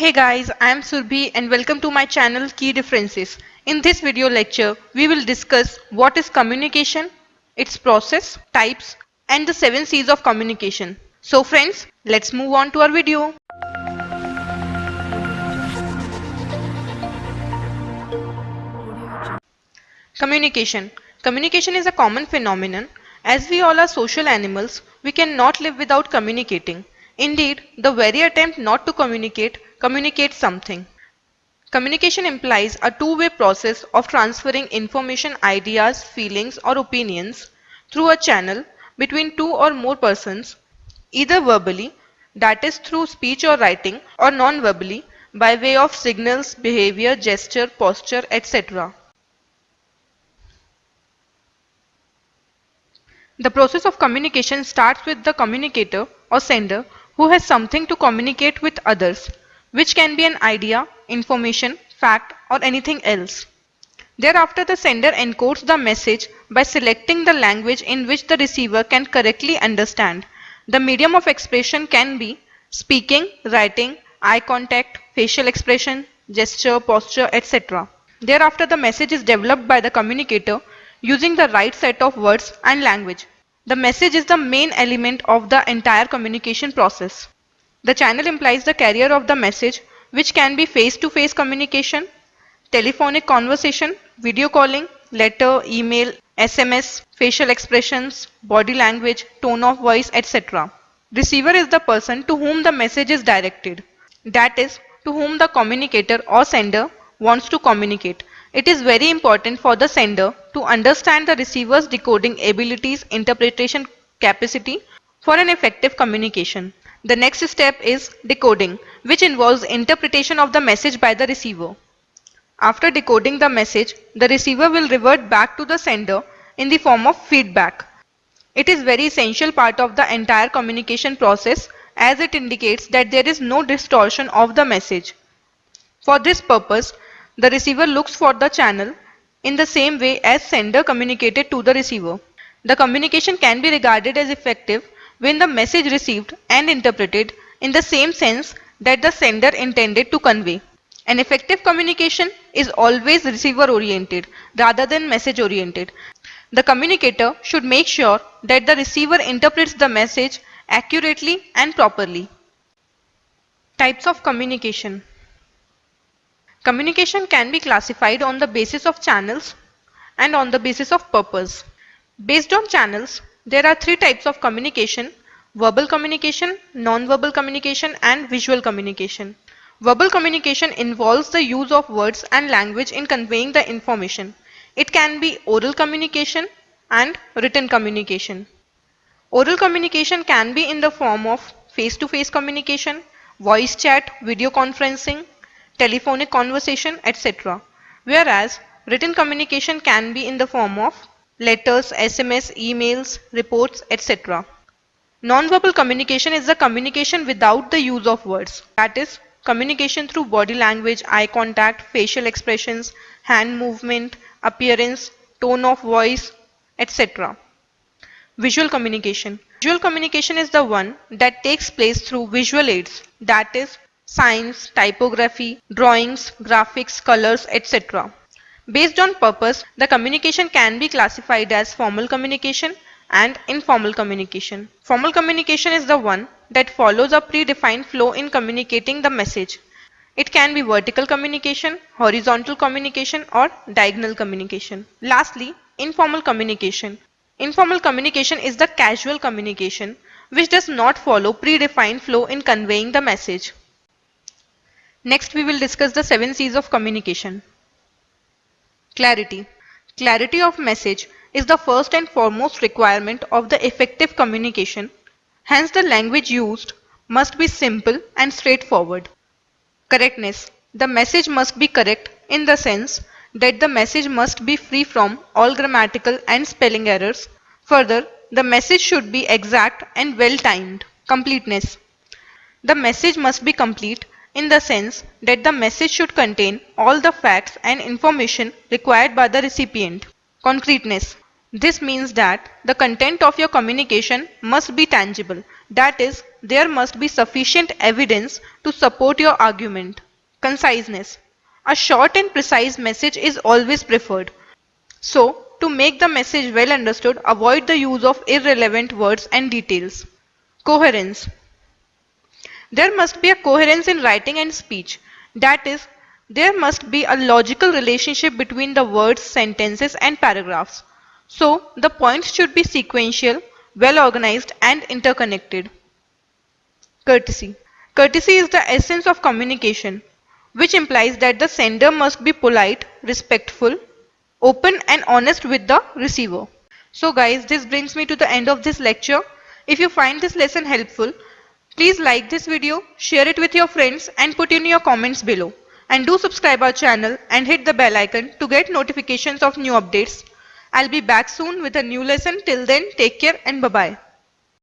Hey guys, I am Surbhi and welcome to my channel Key Differences. In this video lecture, we will discuss what is communication, its process, types, and the 7 C's of communication. So friends, let's move on to our video. Communication. Communication is a common phenomenon. As we all are social animals, we cannot live without communicating. Indeed, the very attempt not to communicate communicates something. Communication implies a two-way process of transferring information, ideas, feelings, or opinions through a channel between two or more persons, either verbally, that is through speech or writing, or non-verbally, by way of signals, behavior, gesture, posture, etc. The process of communication starts with the communicator or sender who has something to communicate with others, which can be an idea, information, fact, or anything else. Thereafter, the sender encodes the message by selecting the language in which the receiver can correctly understand. The medium of expression can be speaking, writing, eye contact, facial expression, gesture, posture, etc. Thereafter, the message is developed by the communicator using the right set of words and language. The message is the main element of the entire communication process. The channel implies the carrier of the message, which can be face-to-face communication, telephonic conversation, video calling, letter, email, SMS, facial expressions, body language, tone of voice, etc. Receiver is the person to whom the message is directed, that is, to whom the communicator or sender wants to communicate. It is very important for the sender to understand the receiver's decoding abilities, interpretation capacity for an effective communication. The next step is decoding, which involves interpretation of the message by the receiver. After decoding the message, the receiver will revert back to the sender in the form of feedback. It is very essential part of the entire communication process as it indicates that there is no distortion of the message. For this purpose, the receiver looks for the channel in the same way as sender communicated to the receiver. The communication can be regarded as effective when the message received and interpreted in the same sense that the sender intended to convey. An effective communication is always receiver oriented rather than message oriented. The communicator should make sure that the receiver interprets the message accurately and properly. Types of communication. Communication can be classified on the basis of channels and on the basis of purpose. Based on channels, there are three types of communication: verbal communication, non-verbal communication, and visual communication. Verbal communication involves the use of words and language in conveying the information. It can be oral communication and written communication. Oral communication can be in the form of face-to-face communication, voice chat, video conferencing, telephonic conversation, etc. Whereas written communication can be in the form of letters, SMS, emails, reports, etc. Non-verbal communication is the communication without the use of words. That is, communication through body language, eye contact, facial expressions, hand movement, appearance, tone of voice, etc. Visual communication. Visual communication is the one that takes place through visual aids, that is, signs, typography, drawings, graphics, colors, etc. Based on purpose, the communication can be classified as formal communication and informal communication. Formal communication is the one that follows a predefined flow in communicating the message. It can be vertical communication, horizontal communication, or diagonal communication. Lastly, informal communication. Informal communication is the casual communication which does not follow predefined flow in conveying the message. Next, we will discuss the 7 C's of communication. Clarity. Clarity of message is the first and foremost requirement of the effective communication. Hence, the language used must be simple and straightforward. Correctness. The message must be correct in the sense that the message must be free from all grammatical and spelling errors. Further, the message should be exact and well timed. Completeness. The message must be complete in the sense that the message should contain all the facts and information required by the recipient. Concreteness. This means that the content of your communication must be tangible. That is, there must be sufficient evidence to support your argument. Conciseness. A short and precise message is always preferred. So, to make the message well understood, avoid the use of irrelevant words and details. Coherence. There must be a coherence in writing and speech. That is, there must be a logical relationship between the words, sentences, and paragraphs. So, the points should be sequential, well organized, and interconnected. Courtesy. Courtesy is the essence of communication, which implies that the sender must be polite, respectful, open, and honest with the receiver. So guys, this brings me to the end of this lecture. If you find this lesson helpful, please like this video, share it with your friends, and put in your comments below. And do subscribe our channel and hit the bell icon to get notifications of new updates. I'll be back soon with a new lesson. Till then, take care and bye-bye.